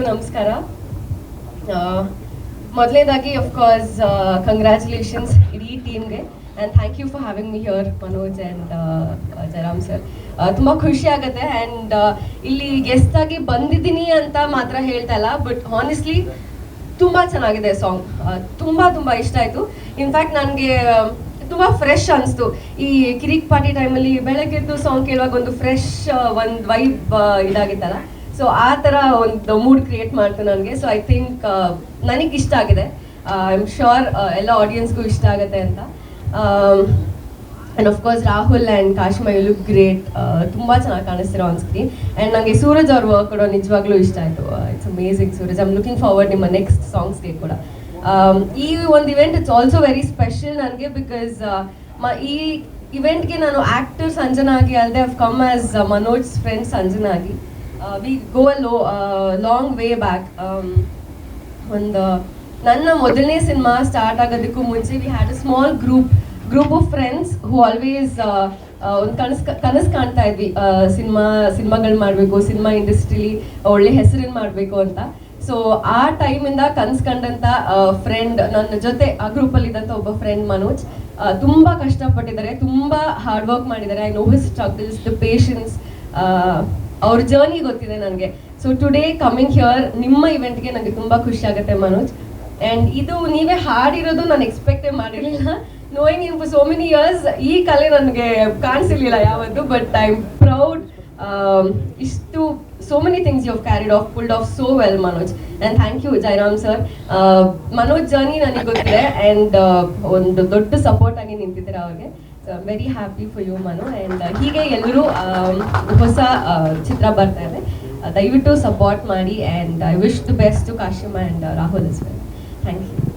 ನಮಸ್ಕಾರ. ಮೊದಲನೇದಾಗಿ course congratulations ಇಡೀ ಟೀಮ್ಗೆ and thank you for having me here Manoj and Jayaram sir. ತುಂಬ ಖುಷಿ ಆಗುತ್ತೆ ಆ್ಯಂಡ್ ಇಲ್ಲಿ ಗೆಸ್ಟ್ ಆಗಿ ಬಂದಿದ್ದೀನಿ ಅಂತ ಮಾತ್ರ ಹೇಳ್ತಾ ಇಲ್ಲ, ಬಟ್ ಹಾನೆಸ್ಟ್ಲಿ ತುಂಬ ಚೆನ್ನಾಗಿದೆ ಸಾಂಗ್. ತುಂಬ ಇಷ್ಟ ಆಯಿತು. ಇನ್ಫ್ಯಾಕ್ಟ್ ನನಗೆ ತುಂಬ ಫ್ರೆಶ್ ಅನಿಸ್ತು. ಈ ಕಿರಿಕ್ ಪಾರ್ಟಿ ಟೈಮಲ್ಲಿ ಬೆಳಗ್ಗೆದ್ದು ಸಾಂಗ್ ಕೇಳುವಾಗ ಒಂದು ಫ್ರೆಶ್ ಒಂದು ವೈಬ್ ಇದಾಗಿತ್ತಲ್ಲ, ಸೊ ಆ ಥರ ಒಂದು ಮೂಡ್ ಕ್ರಿಯೇಟ್ ಮಾಡ್ತು ನನಗೆ. ಸೊ ಐ ಥಿಂಕ್ ನನಗೆ ಇಷ್ಟ ಆಗಿದೆ. ಐ ಆಮ್ ಶ್ಯೂರ್ ಎಲ್ಲ ಆಡಿಯನ್ಸ್ಗೂ ಇಷ್ಟ ಆಗುತ್ತೆ ಅಂತ. And course Rahul and Kashma you look great. ತುಂಬ ಚೆನ್ನಾಗಿ ಕಾಣಿಸ್ತಿರೋ ಆನ್ ಸ್ಕ್ರೀನ್. ಆ್ಯಂಡ್ ನನಗೆ ಸೂರಜ್ ಅವ್ರ ವರ್ಕ್ ಕೂಡ ನಿಜವಾಗ್ಲೂ ಇಷ್ಟ ಆಯಿತು. It's amazing Suraj. I am looking forward ನಿಮ್ಮ ನೆಕ್ಸ್ಟ್ ಸಾಂಗ್ಸ್ಗೆ ಕೂಡ. ಈ ಒಂದು event it's also very special ನನಗೆ, ಬಿಕಾಸ್ ಈ ಇವೆಂಟ್ಗೆ ನಾನು ಆ್ಯಕ್ಟರ್ ಸಂಜನಾ ಆಗಿ ಅಲ್ಲದೆ I've come as Manoj friend Sanjana ಆಗಿ. We go long way back. ಒಂದು ನನ್ನ ಮೊದಲನೇ ಸಿನಿಮಾ ಸ್ಟಾರ್ಟ್ ಆಗೋದಕ್ಕೂ ಮುಂಚೆ we had a small group of friends who always ಒಂದು ಕನಸು ಕಾಣ್ತಾ ಇದ್ವಿ, ಸಿನಿಮಾಗಳು ಮಾಡಬೇಕು, ಸಿನಿಮಾ ಇಂಡಸ್ಟ್ರಿಲಿ ಒಳ್ಳೆ ಹೆಸರನ್ನು ಮಾಡಬೇಕು ಅಂತ. ಸೊ ಆ ಟೈಮಿಂದ ಕನಸು ಕಂಡಂಥ ಫ್ರೆಂಡ್ ನನ್ನ ಜೊತೆ ಆ ಗ್ರೂಪಲ್ಲಿ ಇದ್ದಂಥ ಒಬ್ಬ ಫ್ರೆಂಡ್ ಮನೋಜ್ ತುಂಬ ಕಷ್ಟಪಟ್ಟಿದ್ದಾರೆ, ತುಂಬ ಹಾರ್ಡ್ ವರ್ಕ್ ಮಾಡಿದ್ದಾರೆ. I know his struggles, the patience, ಅವ್ರ ಜರ್ನಿ ಗೊತ್ತಿದೆ ನನಗೆ. ಸೊ ಟುಡೇ ಕಮಿಂಗ್ ಹಿಯರ್ ನಿಮ್ಮ ಇವೆಂಟ್ಗೆ ನನಗೆ ತುಂಬ ಖುಷಿ ಆಗುತ್ತೆ ಮನೋಜ್. ಆ್ಯಂಡ್ ಇದು ನೀವೇ ಹಾಡಿರೋದು ನಾನು ಎಕ್ಸ್ಪೆಕ್ಟೇ ಮಾಡಿರಲಿಲ್ಲ. Knowing you for so many years, ಈ ಕಲೆ ನನಗೆ ಕಾಣಿಸಿರ್ಲಿಲ್ಲ ಯಾವತ್ತು. But I am proud. ಇಷ್ಟು so many things you have carried off, pulled off so well Manoj. And thank you Jayaram sir. Manoj journey ನನಗೆ ಗೊತ್ತಿದೆ ಆ್ಯಂಡ್ ಒಂದು ದೊಡ್ಡ ಸಪೋರ್ಟ್ ಆಗಿ ನಿಂತಿದ್ದೀರಾ ಅವ್ರಿಗೆ. So I am very happy for you Manu. And ಹೀಗೆ ಎಲ್ಲರೂ ಹೊಸ ಚಿತ್ರ ಬರ್ತಾ ಇದೆ, ದಯವಿಟ್ಟು ಸಪೋರ್ಟ್ ಮಾಡಿ. And I wish the best to Kashima and Rahul as well. Thank you.